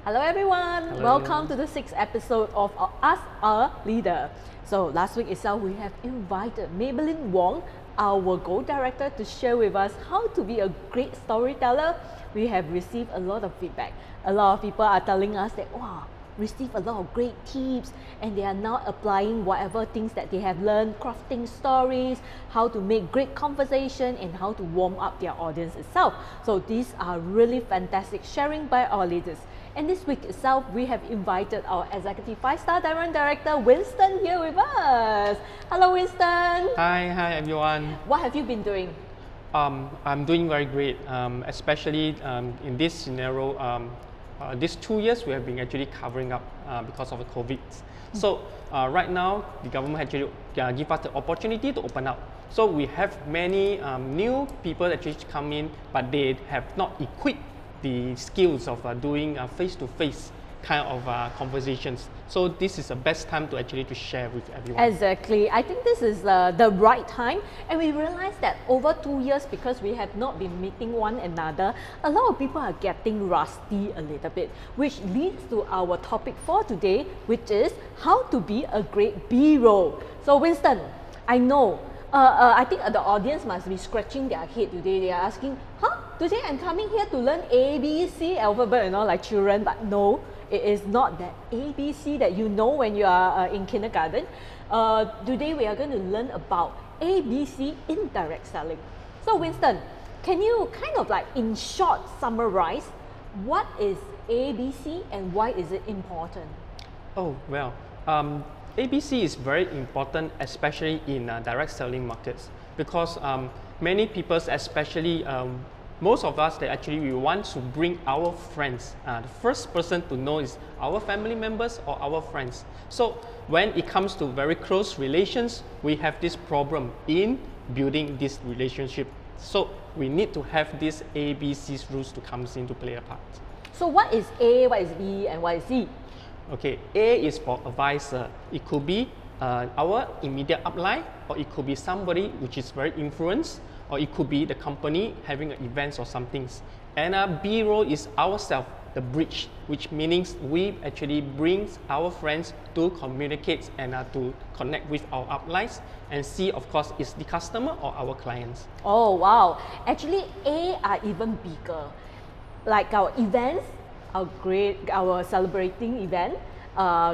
Hello everyone, Hello. welcome to the 6th episode of Ask a Leader. So last week itself we have invited Maybelline Wong, our Gold Director, to share with us how to be a great storyteller. We have received a lot of feedback. A lot of people are telling us that wow, receive a lot of great tips and they are now applying whatever things that they have learned, crafting stories, how to make great conversation and how to warm up their audience itself. So these are really fantastic sharing by our leaders. And this week itself, we have invited our Executive 5-Star Diamond Director, Winston, here with us. Hello, Winston. Hi everyone. What have you been doing? I'm doing very great, especially in this scenario. These 2 years we have been actually covering up because of the COVID. So right now, the government actually give us the opportunity to open up. So we have many new people actually come in, but they have not equipped the skills of doing face-to-face kind of conversations. So this is the best time to actually to share with everyone. Exactly. I think this is the right time, and we realized that over 2 years, because we have not been meeting one another, a lot of people are getting rusty a little bit, which leads to our topic for today, which is how to be a great B-roll. So Winston, I know I think the audience must be scratching their head today. They are asking, today I'm coming here to learn ABC alphabet, like children, but no, it is not that ABC that you know when you are in kindergarten. Today we are going to learn about ABC indirect selling. So Winston, can you kind of like in short summarize what is ABC and why is it important? Oh, well, ABC is very important, especially in direct selling markets, because many people, especially most of us, that actually we want to bring our friends. The first person to know is our family members or our friends. So when it comes to very close relations, we have this problem in building this relationship. So we need to have these ABC's rules to come into play a part. So what is A, what is B, and what is C? Okay, A is for advisor. It could be our immediate upline, or it could be somebody which is very influenced, or it could be the company having events or something. And B role is ourselves, the bridge, which means we actually bring our friends to communicate and to connect with our uplines, and C, of course, is the customer or our clients. Oh wow, actually A are even bigger. Like our events, our celebrating event,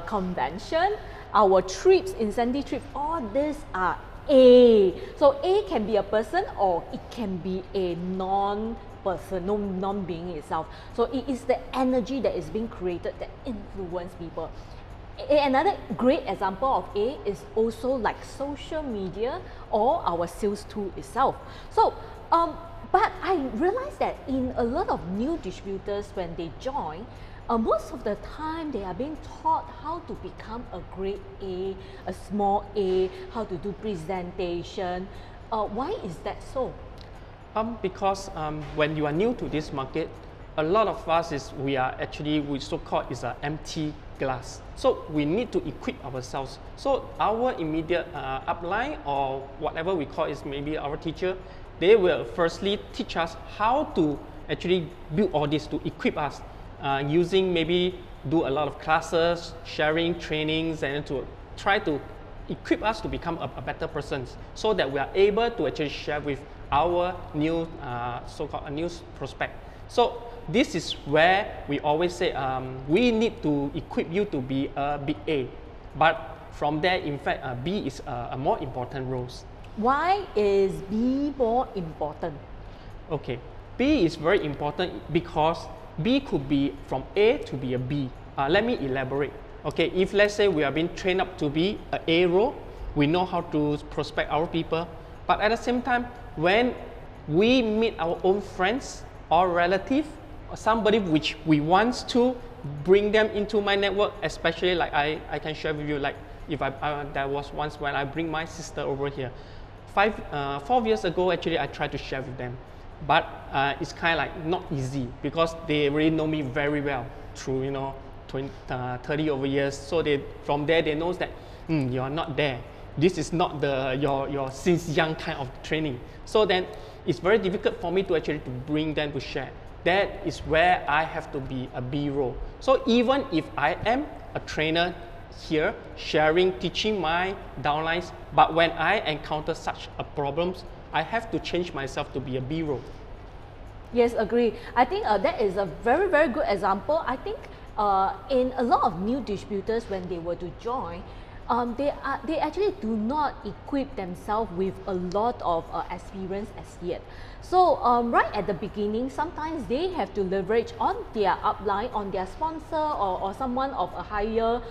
convention, our trips, incentive trips, all these are A. So A can be a person or it can be a non-person, non-being itself. So it is the energy that is being created that influence people. Another great example of A is also like social media or our sales tool itself. So but I realized that in a lot of new distributors, when they join, most of the time they are being taught how to become a grade A, a small A, how to do presentation. Why is that so? Because when you are new to this market, a lot of us we so-called is an empty glass. So we need to equip ourselves. So our immediate upline or whatever we call is maybe our teacher, they will firstly teach us how to actually build all this, to equip us using maybe do a lot of classes, sharing trainings, and to try to equip us to become a better person, so that we are able to actually share with our new so-called new prospect. So this is where we always say we need to equip you to be a big A, but from there, in fact, B is a more important role. Why is B more important? Okay, B is very important because B could be from A to be a B. Let me elaborate. Okay, if let's say we are being trained up to be an A role, we know how to prospect our people, but at the same time, when we meet our own friends or relative, or somebody which we want to bring them into my network, especially like I can share with you, like if there was once when I bring my sister over here. 4 years ago, actually, I tried to share with them, but it's kind of like not easy because they really know me very well through 30 over years. So from there they know that you are not there. This is not your since young kind of training. So then it's very difficult for me to actually bring them to share. that is where I have to be a B role. So even if I am a trainer here, sharing, teaching my downlines, but when I encounter such a problems, I have to change myself to be a B role. Yes, agree. I think that is a very, very good example. I think in a lot of new distributors, when they were to join, they actually do not equip themselves with a lot of experience as yet. So right at the beginning, sometimes they have to leverage on their upline, on their sponsor, or someone of a higher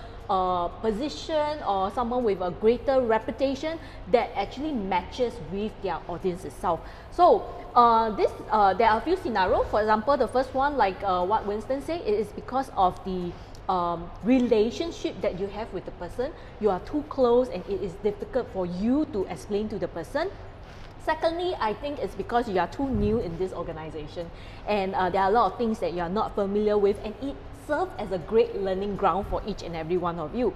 position, or someone with a greater reputation that actually matches with their audience itself. So there are a few scenarios. For example, the first one, like what Winston said, it is because of the relationship that you have with the person. You are too close and it is difficult for you to explain to the person. Secondly, I think it's because you are too new in this organization, and there are a lot of things that you are not familiar with, and it serves as a great learning ground for each and every one of you.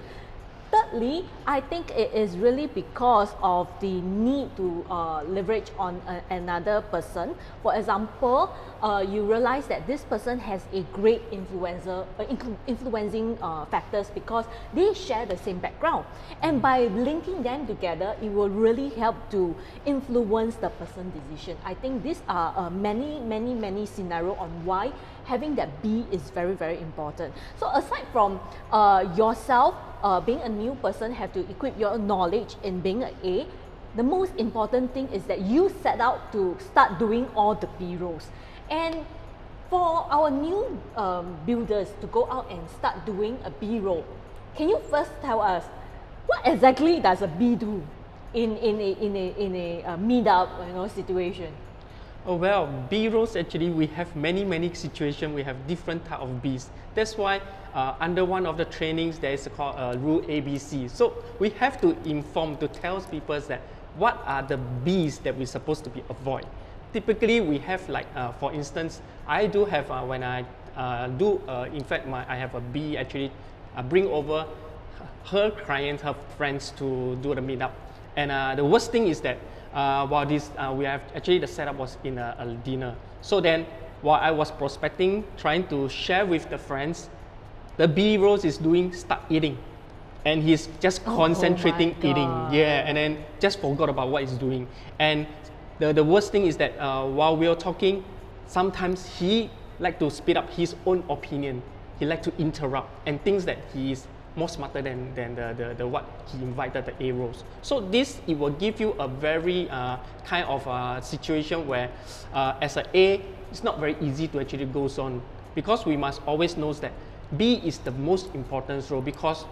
Thirdly, I think it is really because of the need to leverage on another person. For example, you realize that this person has a great influencing factors because they share the same background. And by linking them together, it will really help to influence the person's decision. I think these are many scenarios on why having that B is very, very important. So aside from yourself, being a new person, have to equip your knowledge in being an A, the most important thing is that you set out to start doing all the B roles. And for our new builders to go out and start doing a B role, can you first tell us what exactly does a B do in a meetup situation? Oh well, B roles actually we have many situations. We have different type of Bs. That's why under one of the trainings there is called rule ABC. So we have to inform, to tell people that what are the Bs that we're supposed to be avoid. Typically we have like for instance, I do have when I in fact I have a B actually bring over her clients, her friends to do the meetup. And the worst thing is that while this we have actually the setup was in a dinner. So then while I was prospecting, trying to share with the friends, the B roles is doing start eating, and he's just concentrating eating. Yeah, and then just forgot about what he's doing. And the worst thing is that while we are talking, sometimes he like to speed up his own opinion. He like to interrupt and thinks that he is more smarter than the what he invited the A roles. So this, it will give you a very kind of situation where as an A, it's not very easy to actually go on, because we must always know that B is the most important role, because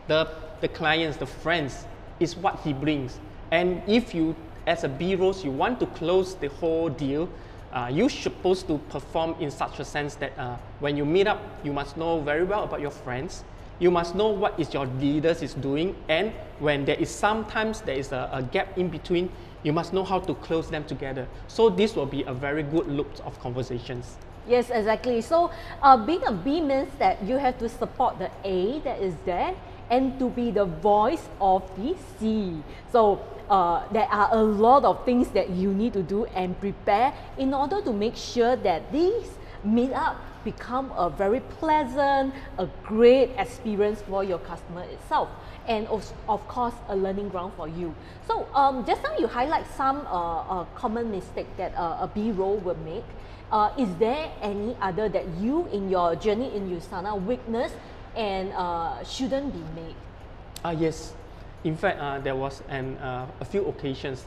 the clients, the friends is what he brings. And if you as a B roles, you want to close the whole deal, you're supposed to perform in such a sense that when you meet up, you must know very well about your friends. You must know what is your leaders is doing, and when there is sometimes there is a gap in between, you must know how to close them together. So this will be a very good loop of conversations. Yes, exactly. So being a B means that you have to support the A that is there and to be the voice of the C. So there are a lot of things that you need to do and prepare in order to make sure that these meetup become a very pleasant, a great experience for your customer itself, and of course a learning ground for you. So just now you highlight some common mistake that a B role will make. Is there any other that you in your journey in USANA witness and shouldn't be made? Yes. In fact, there was a few occasions.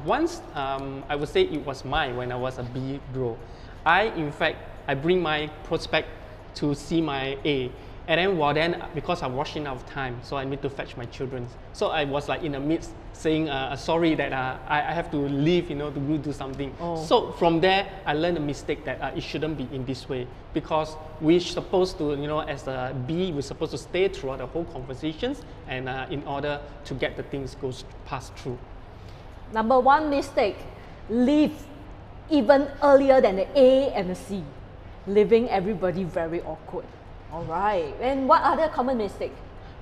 Once, I would say it was mine when I was a B role. I bring my prospect to see my A, and then because I'm rushing out of time, so I need to fetch my children. So I was like in the midst saying sorry that I have to leave, to go do something. Oh. So from there, I learned a mistake that it shouldn't be in this way, because we're supposed to, as a B, we're supposed to stay throughout the whole conversations, and in order to get the things pass through. Number one mistake, leave even earlier than the A and the C, leaving everybody very awkward. All right, and what other common mistake?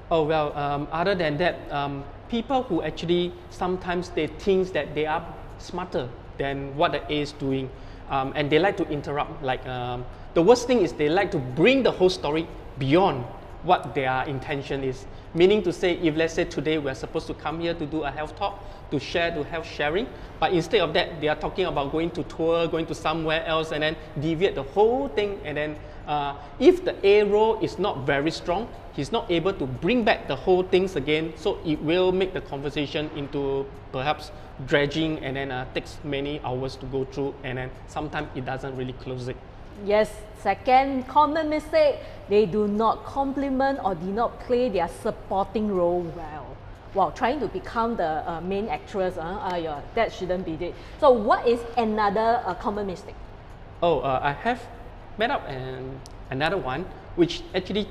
Oh well, other than that, people who actually sometimes they think that they are smarter than what the A is doing. and they like to interrupt. Like the worst thing is they like to bring the whole story beyond what their intention is. Meaning to say, if let's say today we're supposed to come here to do a health talk, to share, to health sharing, but instead of that, they are talking about going to tour, going to somewhere else, and then deviate the whole thing. And then if the A role is not very strong, he's not able to bring back the whole things again, so it will make the conversation into perhaps dredging, and then takes many hours to go through, and then sometimes it doesn't really close it. Yes, second common mistake, they do not complement or do not play their supporting role well. While trying to become the main actress, yeah, that shouldn't be it. So what is another common mistake? Oh, I have met up another one, which actually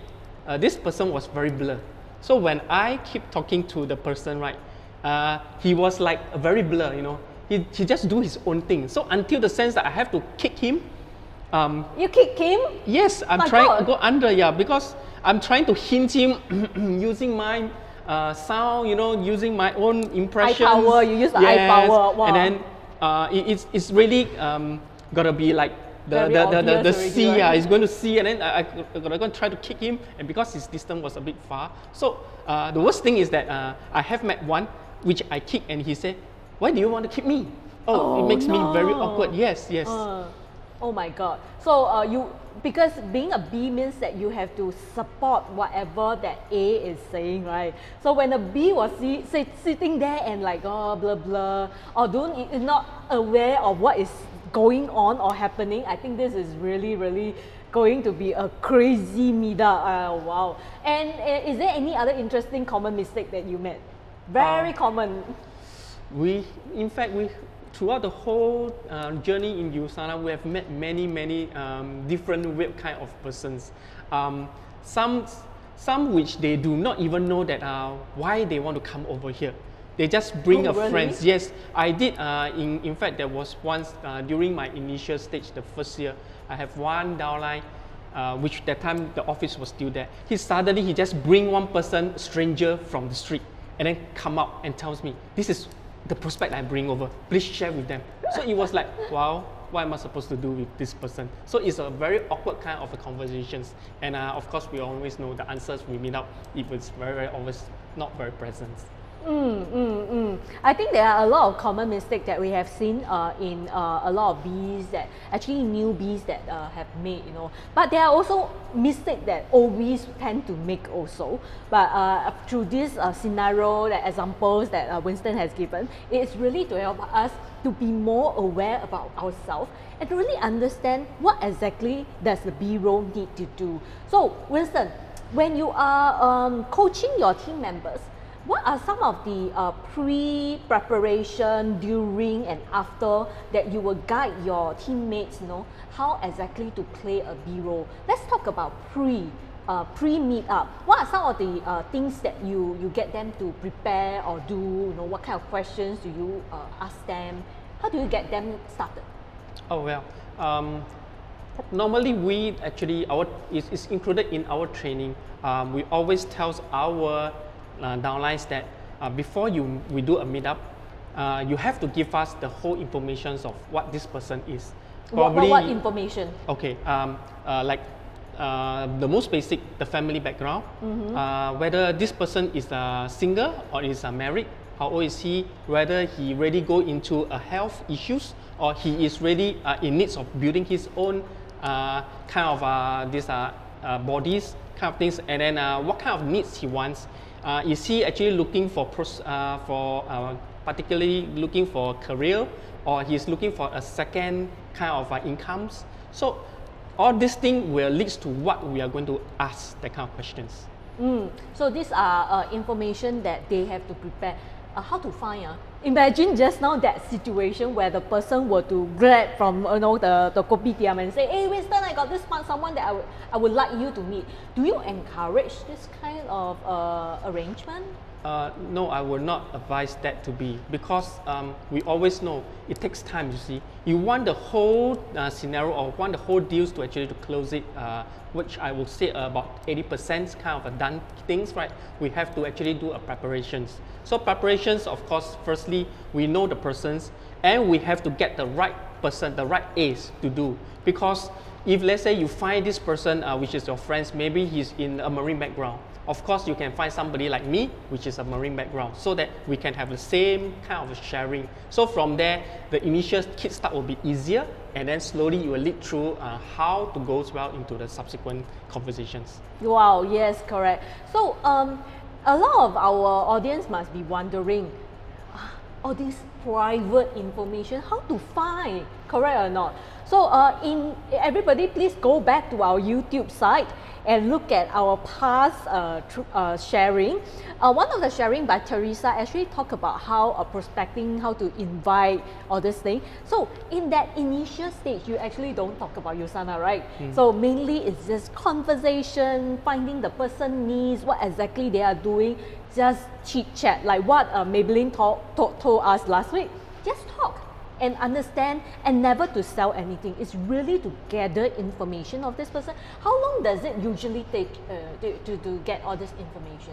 this person was very blur. So when I keep talking to the person, right, he was like very blur, you know. He just do his own thing. So until the sense that I have to kick him. You kick him? Yes, I'm trying to go under, yeah, because I'm trying to hint him using my sound, you know, using my own impressions. Eye power, you use the eye power. Wow. And then it's really gotta be like the C, right? yeah, he's going to see, and then I'm going to try to kick him, and because his distance was a bit far. So the worst thing is that I have met one which I kick, and he said, "Why do you want to kick me?" Oh, it makes me very awkward. Yes. Oh my God. So because being a B means that you have to support whatever that A is saying, right? So when a B was sitting there and like, oh, blah, blah, or is not aware of what is going on or happening, I think this is really, really going to be a crazy meetup. Wow. And is there any other interesting common mistake that you made? Very common. In fact, throughout the whole journey in USANA, we have met many different weird kind of persons. Some which they do not even know that why they want to come over here. They just bring really? friends. Yes, I did. In fact, there was once during my initial stage, the first year, I have one downline, which that time the office was still there. He just bring one person, stranger from the street, and then come out and tells me, "This is the prospect I bring over, please share with them." So it was like, wow, what am I supposed to do with this person? So it's a very awkward kind of a conversations. And of course, we always know the answers we meet up, if it's very obvious, not very present. I think there are a lot of common mistakes that we have seen in a lot of bees, that actually newbies that have made, you know. But there are also mistakes that OBs tend to make also. But through this scenario, the examples that Winston has given, it's really to help us to be more aware about ourselves and to really understand what exactly does the B role need to do. So Winston, when you are coaching your team members, what are some of the pre-preparation, during and after that you will guide your teammates, you know, how exactly to play a B role? Let's talk about pre-meetup. What are some of the things that you get them to prepare or do? You know, what kind of questions do you ask them? How do you get them started? Oh well, normally we actually it's included in our training. We always tell our downlines that before we do a meetup, you have to give us the whole information of what this person is. Probably, what information? Okay, like the most basic, the family background, whether this person is single or is married, how old is he, whether he really go into health issues or he is really in needs of building his own kind of these bodies, kind of things, and then what kind of needs he wants. Is he actually looking for particularly looking for career, or he's looking for a second kind of incomes? So all these things will lead to what we are going to ask, that kind of questions. So these are information that they have to prepare. How to find? Imagine just now that situation where the person were to grab from the kopitiam and say, "Hey Winston, I got this someone that I would like you to meet." Do you encourage this kind of arrangement? No, I would not advise that to be, because we always know it takes time. You see, you want the whole scenario or want the whole deals to actually to close it, which I would say about 80% kind of done things, right? We have to actually do preparations. So preparations, of course, firstly we know the persons, and we have to get the right person, the right A's to do. Because if let's say you find this person, which is your friends, maybe he's in a marine background. Of course, you can find somebody like me, which is a marine background, so that we can have the same kind of sharing. So from there, the initial kickstart will be easier, and then slowly you will lead through how to go well into the subsequent conversations. Wow, yes, correct. So a lot of our audience must be wondering, all this private information, how to find, correct or not? So everybody please go back to our YouTube site and look at our past sharing. One of the sharing by Teresa actually talk about how prospecting, how to invite, all this thing. So in that initial stage, you actually don't talk about USANA, right? So mainly it's just conversation, finding the person needs, what exactly they are doing, just chit chat, like what Maybelline told us last week. Just talk and understand, and never to sell anything. It's really to gather information of this person. How long does it usually take to get all this information?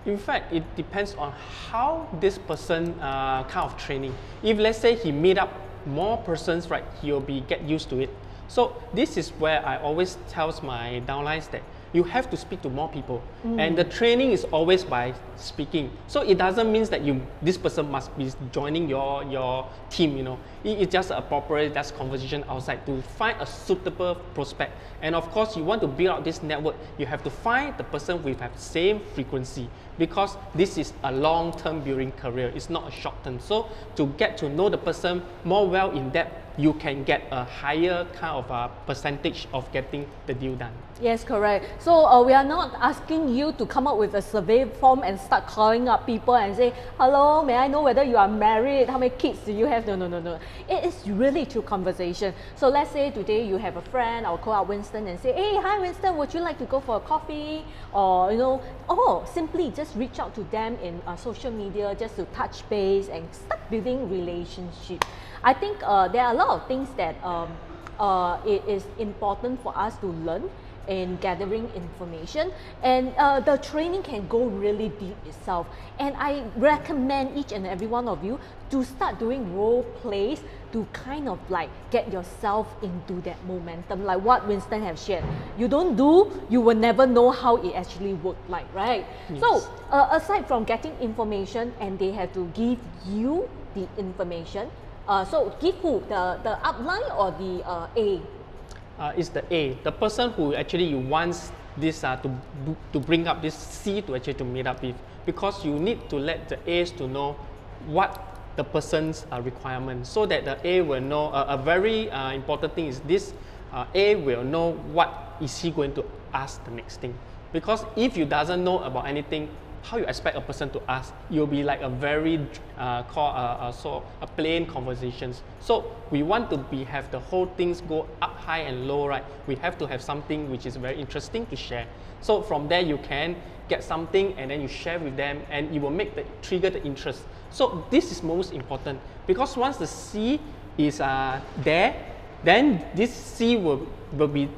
In fact, it depends on how this person kind of training. If let's say he meet up more persons, right, he'll be get used to it. So this is where I always tells my downlines that you have to speak to more people, and the training is always by speaking. So it doesn't mean that this person must be joining your team. It's just a proper conversation outside to find a suitable prospect. And of course, you want to build out this network, you have to find the person with the same frequency, because this is a long-term building career. It's not a short-term. So to get to know the person more well in depth, you can get a higher kind of percentage of getting the deal done. Yes, correct. So we are not asking you to come up with a survey form and start calling up people and say, hello, may I know whether you are married? How many kids do you have? No. It is really through conversation. So let's say today you have a friend, I'll call out Winston and say, hey, hi Winston, would you like to go for a coffee? Or, or simply just reach out to them in social media just to touch base and start building relationship. I think there are a lot of things that it is important for us to learn in gathering information, and the training can go really deep itself. And I recommend each and every one of you to start doing role plays to kind of like get yourself into that momentum, like what Winston have shared. You don't do, you will never know how it actually worked like, right? Yes. So aside from getting information, and they have to give you the information, so give who? The upline or the A? It's the A, the person who actually wants this to bring up this C to actually to meet up with, because you need to let the A's to know what the person's requirement, so that the A will know. A very important thing is this: A will know what is he going to ask the next thing. Because if you doesn't know about anything, how you expect a person to ask? You'll be like a very plain conversations. So we want to have the whole things go up high and low, right? We have to have something which is very interesting to share. So from there you can get something and then you share with them, and it will trigger the interest. So this is most important, because once the C is there, then this C will be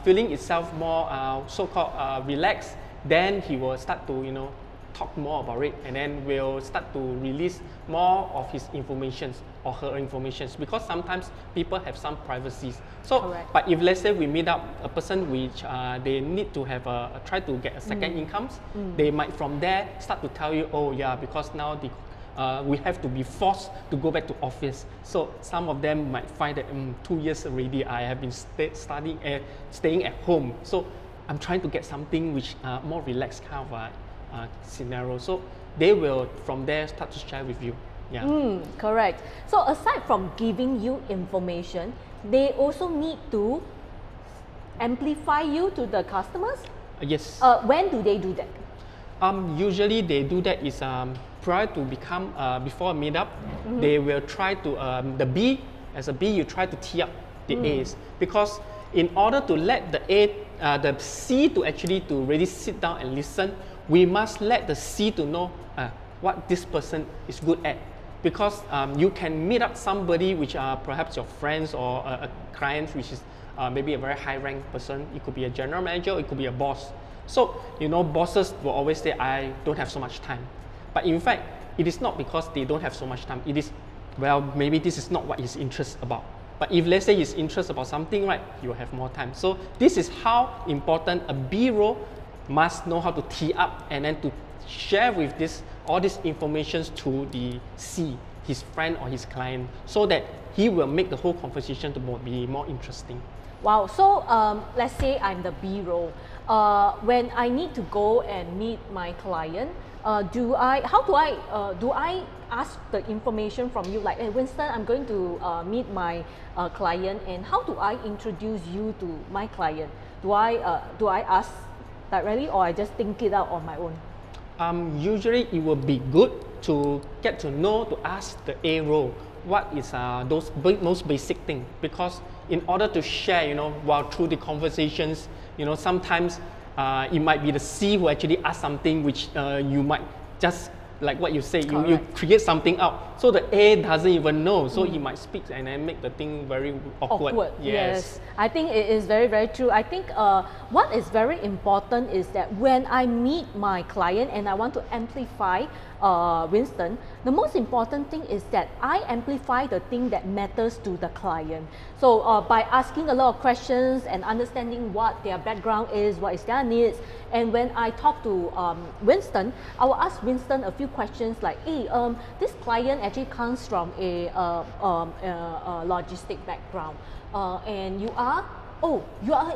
feeling itself more so-called relaxed. Then he will start to talk more about it, and then we'll start to release more of his informations or her informations, because sometimes people have some privacies. So, correct. But if let's say we meet up a person which they need to have try to get a second incomes, they might from there start to tell you, oh yeah, because now we have to be forced to go back to office. So some of them might find that 2 years already I have been staying at home. So I'm trying to get something which more relaxed kind of scenario. So they will from there start to share with you. Yeah. Correct. So aside from giving you information, they also need to amplify you to the customers? Yes. When do they do that? Usually they do that is prior to become before a meetup, they will try to the B, as a B you try to tee up the A's, because in order to let the C to actually to really sit down and listen, we must let the C to know what this person is good at. Because you can meet up somebody which are perhaps your friends or a client which is maybe a very high ranked person. It could be a general manager, it could be a boss. So bosses will always say, I don't have so much time. But in fact, it is not because they don't have so much time. It is, well, maybe this is not what he's interested about. But if let's say he's interested about something, right, he will have more time. So this is how important a B role must know how to tee up and then to share with all these informations to the C, his friend or his client, so that he will make the whole conversation to be more interesting. Wow. So let's say I'm the B role. When I need to go and meet my client, do I ask the information from you, like, hey Winston, I'm going to meet my client, and how do I introduce you to my client? Do I ask directly, or I just think it out on my own? Usually it will be good to get to know, to ask the A role what is those most basic thing, because in order to share, while through the conversations, sometimes it might be the C who actually asks something which you might just, like what you say, you create something out. So the A doesn't even know. So he might speak and then make the thing very awkward. Yes. I think it is very, very true. I think what is very important is that when I meet my client and I want to amplify Winston, the most important thing is that I amplify the thing that matters to the client. So by asking a lot of questions and understanding what their background is, what is their needs, and when I talk to Winston, I will ask Winston a few questions like, hey, this client actually comes from a logistic background, and you are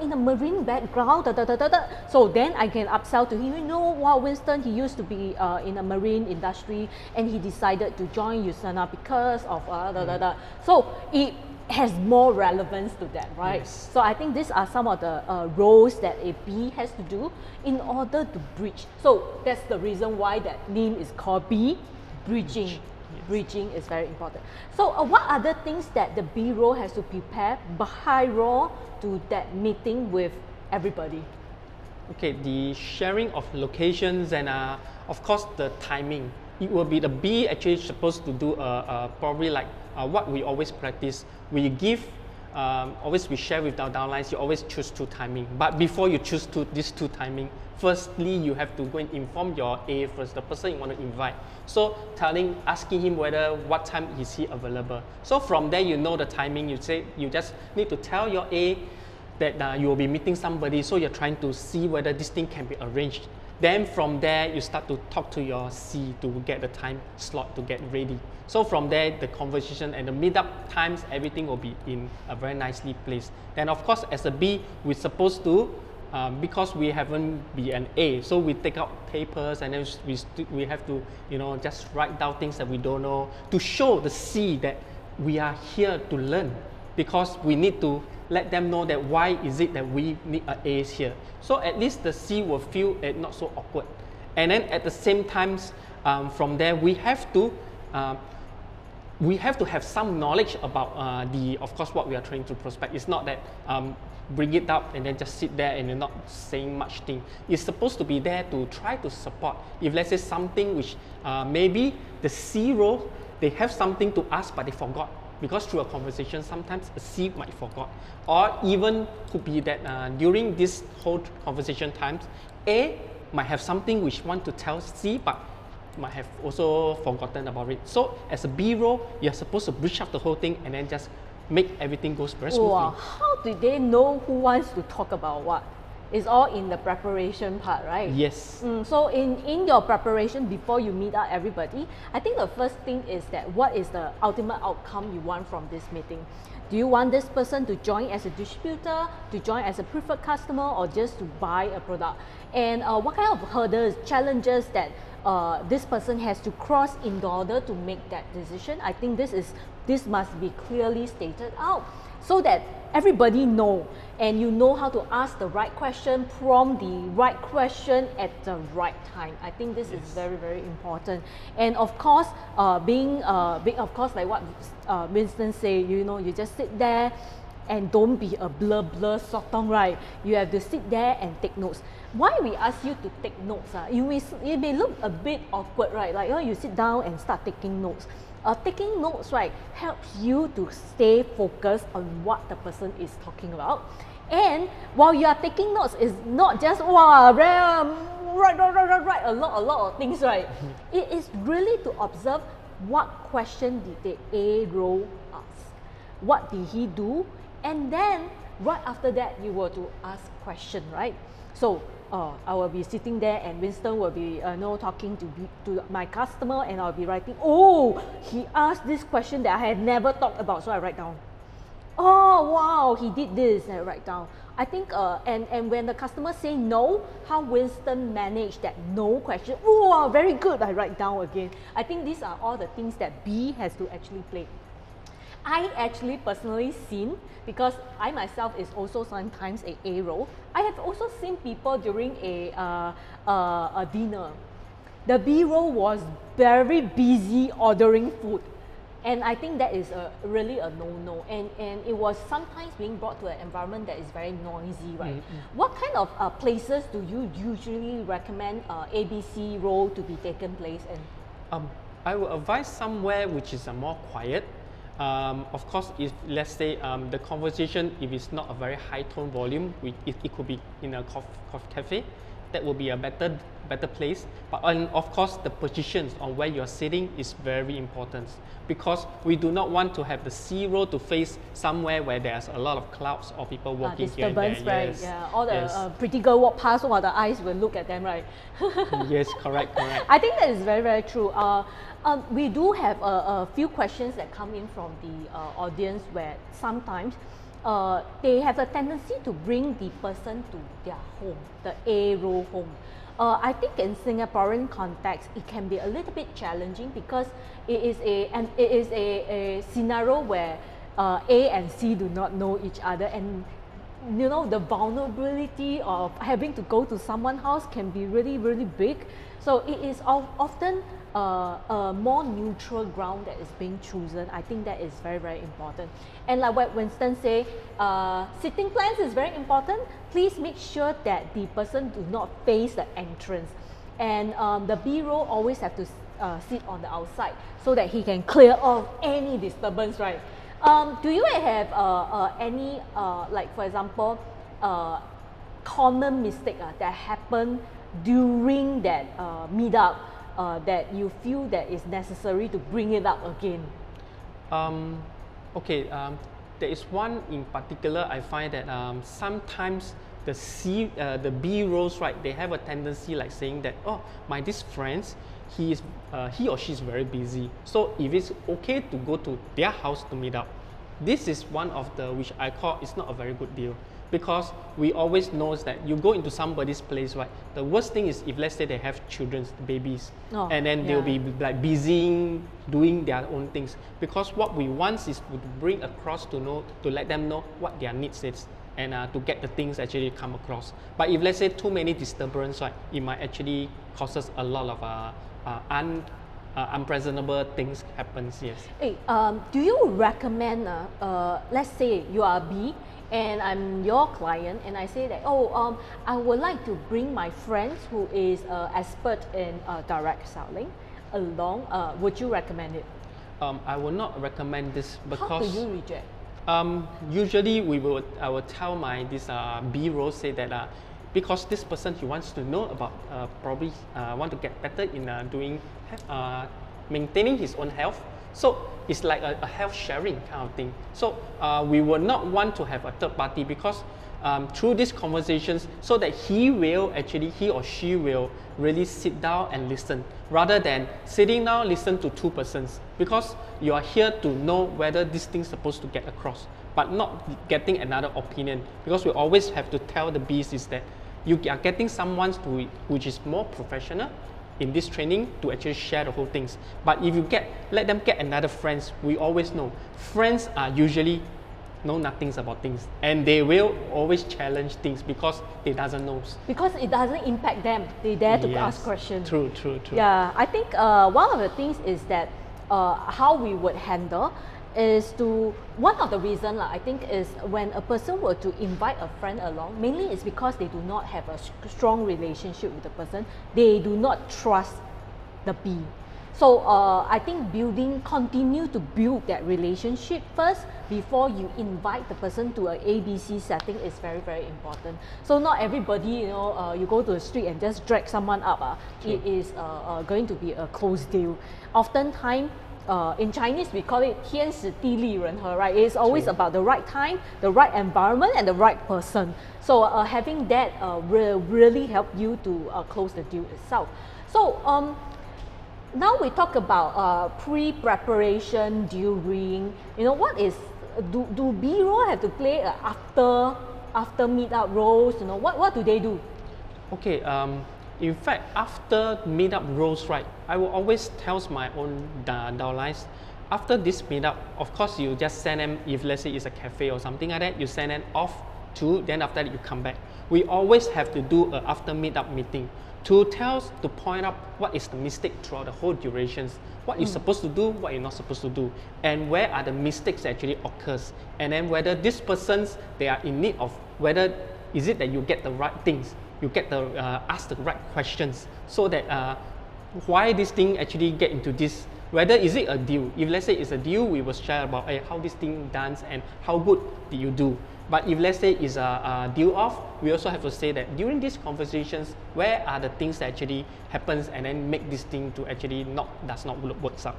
in a marine background, So then I can upsell to him, Winston, he used to be in a marine industry and he decided to join USANA because of So it has more relevance to them, right? Yes. So I think these are some of the roles that a B has to do in order to bridge. So that's the reason why that name is called B, bridging. Yes. Bridging is very important. So what are the things that the B role has to prepare behind role to that meeting with everybody? Okay, the sharing of locations and of course the timing. It will be the B actually supposed to do probably like what we always practice. We give, always we share with our downlines, you always choose 2 timing. But before you choose these 2 timing, firstly you have to go and inform your A first, the person you want to invite. So asking him what time is he available. So from there you know the timing, you just need to tell your A that you will be meeting somebody, so you're trying to see whether this thing can be arranged. Then from there, you start to talk to your C to get the time slot to get ready. So from there, the conversation and the meetup times, everything will be in a very nicely placed. Then of course, as a B, we're supposed to, because we haven't been an A, so we take out papers and then we have to, just write down things that we don't know to show the C that we are here to learn, because we need to let them know that why is it that we need an A's here. So at least the C will feel not so awkward. And then at the same time, from there we have to have some knowledge about of course what we are trying to prospect. It's not that bring it up and then just sit there and you're not saying much thing. It's supposed to be there to try to support. If let's say something which maybe the C role, they have something to ask but they forgot. Because through a conversation, sometimes a C might forgot. Or even could be that during this whole conversation times, A might have something which want to tell C, but might have also forgotten about it. So as a B role, you're supposed to bridge up the whole thing and then just make everything goes very smoothly. Wow. How do they know who wants to talk about what? It's all in the preparation part, right? Yes. So in your preparation before you meet up everybody, I think the first thing is that what is the ultimate outcome you want from this meeting? Do you want this person to join as a distributor, to join as a preferred customer, or just to buy a product? And what kind of hurdles, challenges that this person has to cross in order to make that decision? I think this must be clearly stated out so that everybody know, and you know how to ask the right question, prompt the right question at the right time. I think this is very, very important. And of course, being of course, like what Winston say, you just sit there and don't be a blur sotong, right? You have to sit there and take notes. Why we ask you to take notes? It may look a bit awkward, right? Like, you sit down and start taking notes. Taking notes, right, helps you to stay focused on what the person is talking about. And while you are taking notes, it's not just write a lot of things, right? It is really to observe what question did the A role ask. what did he do, and then right after that you were to ask question, right? So I will be sitting there and Winston will be talking to my customer, and I'll be writing, oh, he asked this question that I had never thought about, so I write down. Oh wow, he did this, and I write down. I think and when the customer say no, how Winston managed that no question, oh very good, I write down again. I think these are all the things that B has to actually play. I actually personally seen, because I myself is also sometimes a role, I have also seen people during a dinner. The B role was very busy ordering food. And I think that is really a no-no. And it was sometimes being brought to an environment that is very noisy, right? What kind of places do you usually recommend ABC role to be taken place in? I would advise somewhere which is more quiet. Of course, if let's say the conversation, if it's not a very high tone volume, it could be in a coffee cafe. That will be a better place. But of course, the positions on where you're sitting is very important, because we do not want to have the C row to face somewhere where there's a lot of clouds or people walking here and there. Right? Yes. Yeah, all the pretty girl walk past, while the eyes will look at them, right? Yes, correct. I think that is very, very true. We do have a few questions that come in from the audience, where sometimes they have a tendency to bring the person to their home, the A row home. I think in Singaporean context, it can be a little bit challenging, because it is a scenario where A and C do not know each other, and the vulnerability of having to go to someone's house can be really, really big. So it is often a more neutral ground that is being chosen. I think that is very, very important. And like what Winston say, sitting plans is very important. Please make sure that the person do not face the entrance. And the B row always have to sit on the outside, so that he can clear off any disturbance, right? Do you have any, like for example, common mistake that happen during that meetup that you feel that is necessary to bring it up again? There is one in particular. I find that sometimes the B rows, right, they have a tendency like saying that, oh, this friends, he or she is very busy, so if it's okay to go to their house to meet up. This is one of the which I call it's not a very good deal, because we always know that you go into somebody's place, right? The worst thing is if let's say they have children, babies, and then they'll be like busy doing their own things. Because what we want is to bring across to let them know what their needs is, and to get the things actually come across. But if let's say too many disturbance, right, it might actually causes a lot of unpresentable things happens. Yes. Hey, do you recommend? Let's say you are B and I'm your client, and I say that, I would like to bring my friends who is expert in direct selling along. Would you recommend it? I will not recommend this, because how do you reject? Usually I will tell my B role, say that because this person, he wants to know about probably want to get better in maintaining his own health. So it's like a health sharing kind of thing. So we will not want to have a third party, because through these conversations, so that he or she will really sit down and listen, rather than sitting down, listen to two persons, because you are here to know whether this thing is supposed to get across, but not getting another opinion. Because we always have to tell the Bs is that you are getting someone which is more professional in this training to actually share the whole things. But if you let them get another friends, we always know friends are usually know nothings about things, and they will always challenge things because they doesn't know. Because it doesn't impact them, they dare to ask questions. True. Yeah, I think one of the things is that how we would handle is one of the reasons I think is when a person were to invite a friend along, mainly it's because they do not have a strong relationship with the person. They do not trust the B. So I think continue to build that relationship first before you invite the person to an ABC setting is very, very important. So not everybody, you go to the street and just drag someone up. It is going to be a closed deal. Oftentimes, in Chinese we call it 天时地利人和, right? It's always True. about the right time, the right environment, and the right person. So having that will really help you to close the deal itself. So now we talk about pre-preparation during. What is do B-roll have to play after meetup roles? What do they do? Okay, in fact, after meetup roles, right, I will always tell my own downlines, after this meetup, of course, you just send them, if let's say it's a cafe or something like that, you send them off to, then after that you come back. We always have to do a after meetup meeting to point out what is the mistake throughout the whole durations, what you're supposed to do, what you're not supposed to do, and where are the mistakes that actually occurs, and then whether these persons, they are in need of, whether is it that you get the right things, you get the ask the right questions, so that why this thing actually get into this, whether is it a deal. If let's say it's a deal, we will share about how this thing done and how good did you do. But if let's say it's a deal off, we also have to say that during these conversations, where are the things that actually happens and then make this thing to actually does not works out.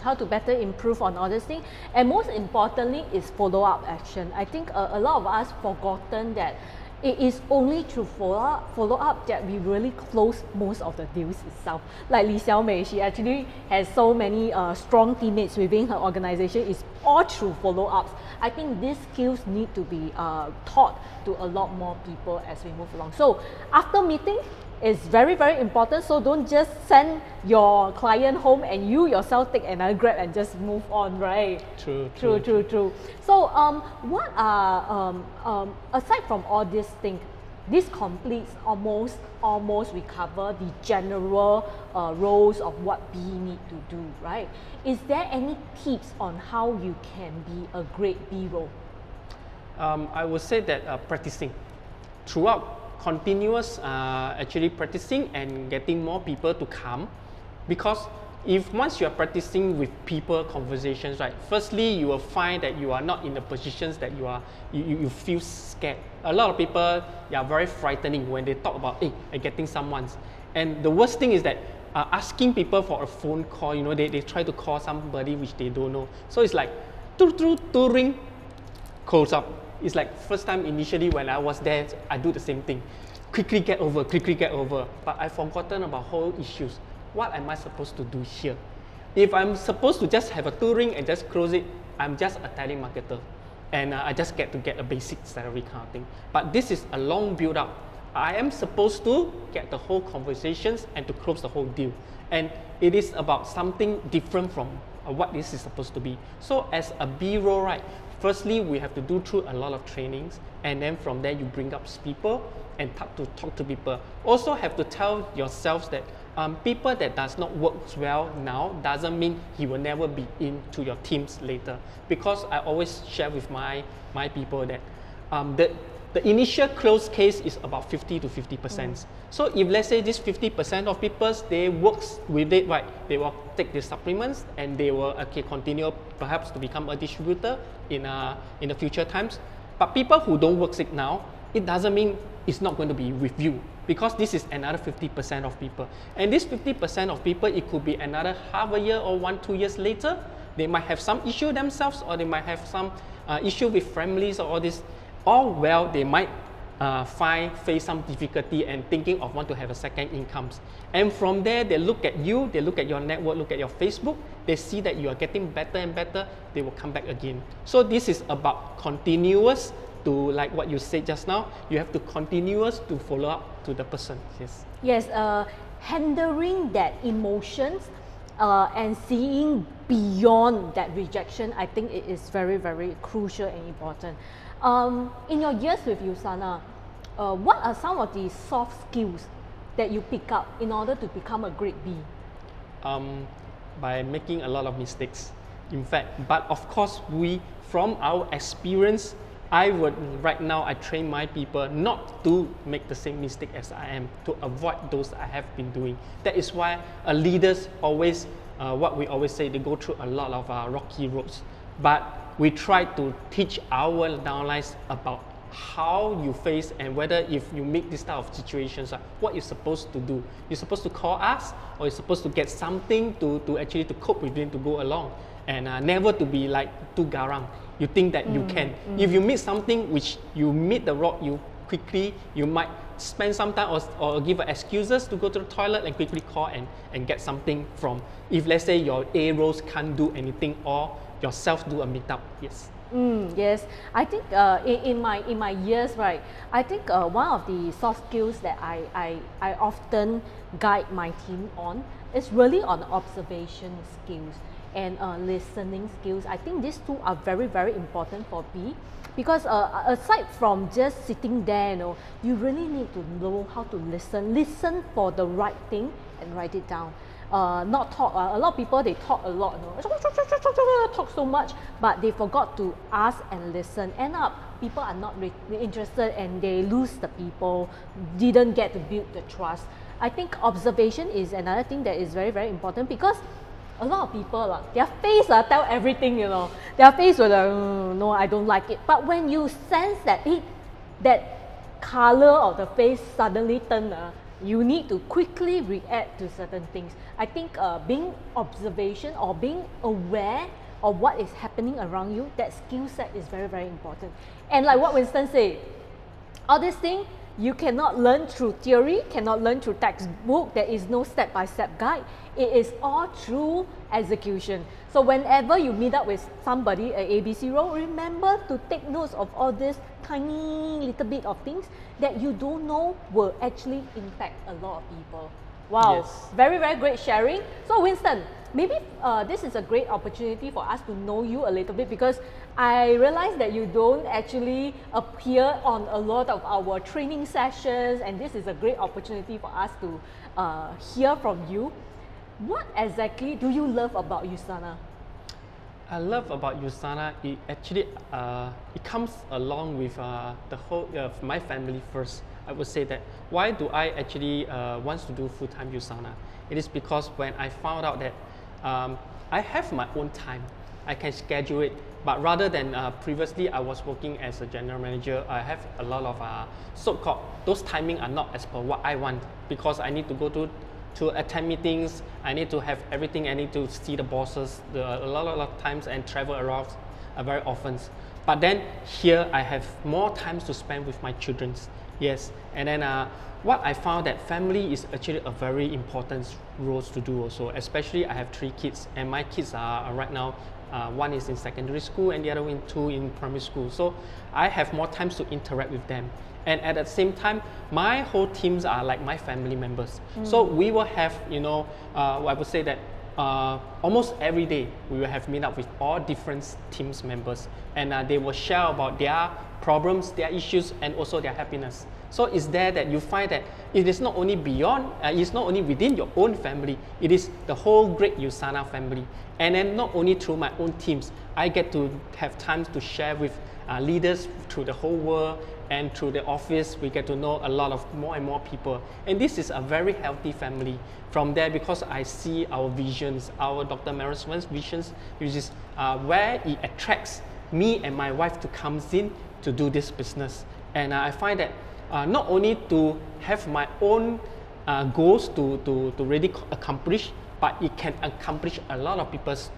How to better improve on all this thing, and most importantly is follow-up action. I think a lot of us forgotten that it is only through follow-up that we really close most of the deals itself. Like Li Xiaomei, she actually has so many strong teammates within her organization. It's all through follow-ups. I think these skills need to be taught to a lot more people as we move along. So after meeting is very, very important. So don't just send your client home and you yourself take another Grab and just move on, right? True. So what are, aside from all these things, this completes almost we cover the general roles of what B need to do, right? Is there any tips on how you can be a great B role? I would say that practicing throughout, continuous actually practicing and getting more people to come, because if once you are practicing with people conversations, right, firstly you will find that you are not in the positions that you feel scared. A lot of people, they are very frightening when they talk about getting someone's, and the worst thing is that asking people for a phone call, they try to call somebody which they don't know, so it's like to ring, close up. It's like first time initially when I was there, I do the same thing. Quickly get over. But I've forgotten about whole issues. What am I supposed to do here? If I'm supposed to just have a 2 ring and just close it, I'm just a telemarketer. And I just get a basic salary kind of thing. But this is a long build up. I am supposed to get the whole conversations and to close the whole deal. And it is about something different from what this is supposed to be. So as a B role, right, firstly, we have to do through a lot of trainings, and then from there you bring up people and talk to people. Also have to tell yourselves that people that does not work well now doesn't mean he will never be into your teams later. Because I always share with my people that the initial close case is about 50 to 50%. So if let's say this 50% of people, they works with it, right, they will take the supplements and they will continue perhaps to become a distributor in the future times. But people who don't work it now, it doesn't mean it's not going to be with you, because this is another 50% of people. And this 50% of people, it could be another half a year or 1-2 years later, they might have some issue themselves, or they might have some issue with families or all this. Or well, they might face some difficulty and thinking of want to have a second incomes. And from there, they look at you, they look at your network, look at your Facebook, they see that you are getting better and better, they will come back again. So this is about continuous to, like what you said just now, you have to continuous to follow up to the person. Yes, handling that emotions and seeing beyond that rejection, I think it is very, very crucial and important. In your years with USANA, what are some of the soft skills that you pick up in order to become a great B? By making a lot of mistakes, in fact. But of course, from our experience, right now I train my people not to make the same mistake as I am, to avoid those I have been doing. That is why leaders always, what we always say, they go through a lot of rocky roads. But we try to teach our downlines about how you face and whether if you meet this type of situations, what you're supposed to do. You're supposed to call us, or you're supposed to get something to actually to cope with it, to go along, and never to be like too garang. You think that you can. If you meet something which you meet the rock, you quickly, you might spend some time or give excuses to go to the toilet and quickly call and get something from, if let's say your A roles can't do anything or yourself do a meetup. Yes. Yes, I think in my years, right, I think one of the soft skills that I often guide my team on is really on observation skills and listening skills. I think these two are very, very important for me, because aside from just sitting there, you really need to know how to listen for the right thing and write it down. Not talk. A lot of people, they talk a lot, talk so much, but they forgot to ask and listen. End up, people are not really interested and they lose the people, didn't get to build the trust. I think observation is another thing that is very, very important, because a lot of people, their face tell everything, Their face will no, I don't like it. But when you sense that that color of the face suddenly turn, you need to quickly react to certain things. I think being observation or being aware of what is happening around you, that skill set is very, very important. And like what Winston said, all these things you cannot learn through theory, cannot learn through textbook. There is no step-by-step guide. It is all through execution. So whenever you meet up with somebody at ABC role, remember to take notes of all these tiny little bit of things that you don't know will actually impact a lot of people. Wow, Yes. Very, very great sharing. So Winston, maybe this is a great opportunity for us to know you a little bit, because I realize that you don't actually appear on a lot of our training sessions, and this is a great opportunity for us to hear from you. What exactly do you love about USANA? I love about USANA, it actually it comes along with the whole my family first. I would say that why do I actually want to do full-time USANA? It is because when I found out that I have my own time, I can schedule it. But rather than previously I was working as a general manager, I have a lot of so-called, those timing are not as per what I want, because I need to go to attend meetings, I need to have everything, I need to see the bosses a lot of times and travel around very often. But then here I have more times to spend with my children. Yes, and then what I found that family is actually a very important role to do also, especially I have 3 kids, and my kids are right now, one is in secondary school and the other one 2 in primary school. So I have more times to interact with them. And at the same time, my whole teams are like my family members. So we will have, I would say that almost every day we will have meet up with all different teams members, and they will share about their problems, their issues, and also their happiness. So it's there that you find that it is not only beyond, it's not only within your own family, it is the whole great USANA family. And then not only through my own teams, I get to have time to share with leaders through the whole world, and through the office, we get to know a lot of more and more people. And this is a very healthy family. From there, because I see our visions, our Dr. Myron Wentz visions, which is where it attracts me and my wife to come in to do this business. And I find that not only to have my own goals to really accomplish, but it can accomplish a lot of people's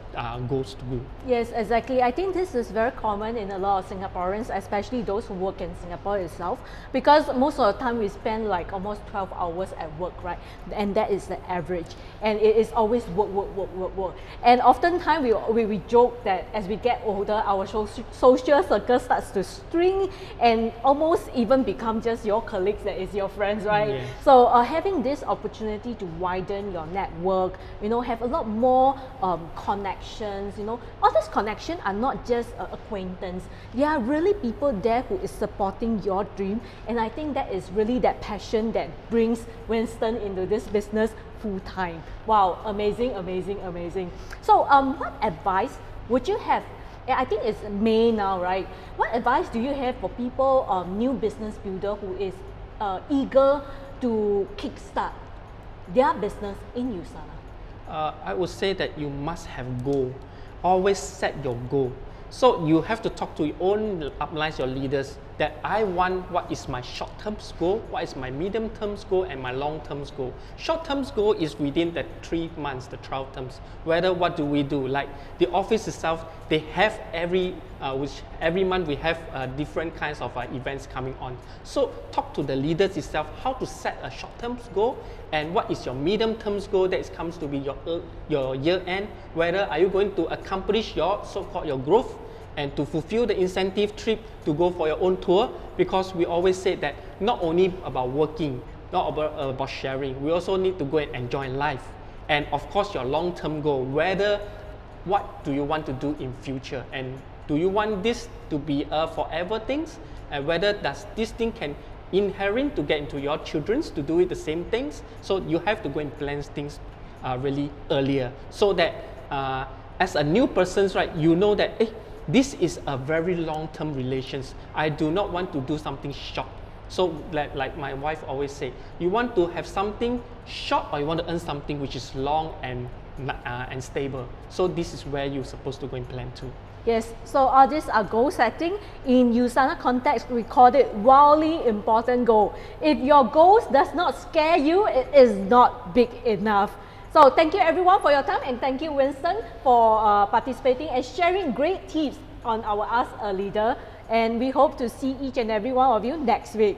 goals to do. Yes, exactly. I think this is very common in a lot of Singaporeans, especially those who work in Singapore itself, because most of the time we spend like almost 12 hours at work, right? And that is the average. And it is always work. And oftentimes we joke that as we get older, our social circle starts to shrink and almost even become just your colleagues, that is your friends, right? Yes. So having this opportunity to widen your network, have a lot more connections, all these connections are not just acquaintance. There are really people there who is supporting your dream, and I think that is really that passion that brings Winston into this business full time. Wow, amazing. So what advice would you have? I think it's May now, right? What advice do you have for people, new business builder who is eager to kickstart their business in USANA? I would say that you must have goal. Always set your goal. So you have to talk to your own uplines, your leaders. that I want what is my short-term goal, what is my medium-term goal, and my long-term goal. Short-term goal is within the 3 months, the 12 terms. Whether what do we do? Like the office itself, they have every month we have different kinds of events coming on. So talk to the leaders itself how to set a short-term goal and what is your medium-term goal that comes to be your year-end. Whether are you going to accomplish your so-called your growth and to fulfill the incentive trip to go for your own tour, because we always say that not only about working, not about sharing, we also need to go and enjoy life. And of course your long-term goal, whether what do you want to do in future, and do you want this to be a forever things, and whether does this thing can inherent to get into your children's to do it the same things. So you have to go and plan things really earlier, so that as a new person, right, you know that this is a very long-term relations. I do not want to do something short. So like my wife always say, you want to have something short or you want to earn something which is long and stable. So this is where you're supposed to go and plan to. Yes, so all these are goal setting. In USANA context, we call it wildly important goal. If your goals does not scare you, it is not big enough. So thank you everyone for your time, and thank you Winston for participating and sharing great tips on our Ask a Leader, and we hope to see each and every one of you next week.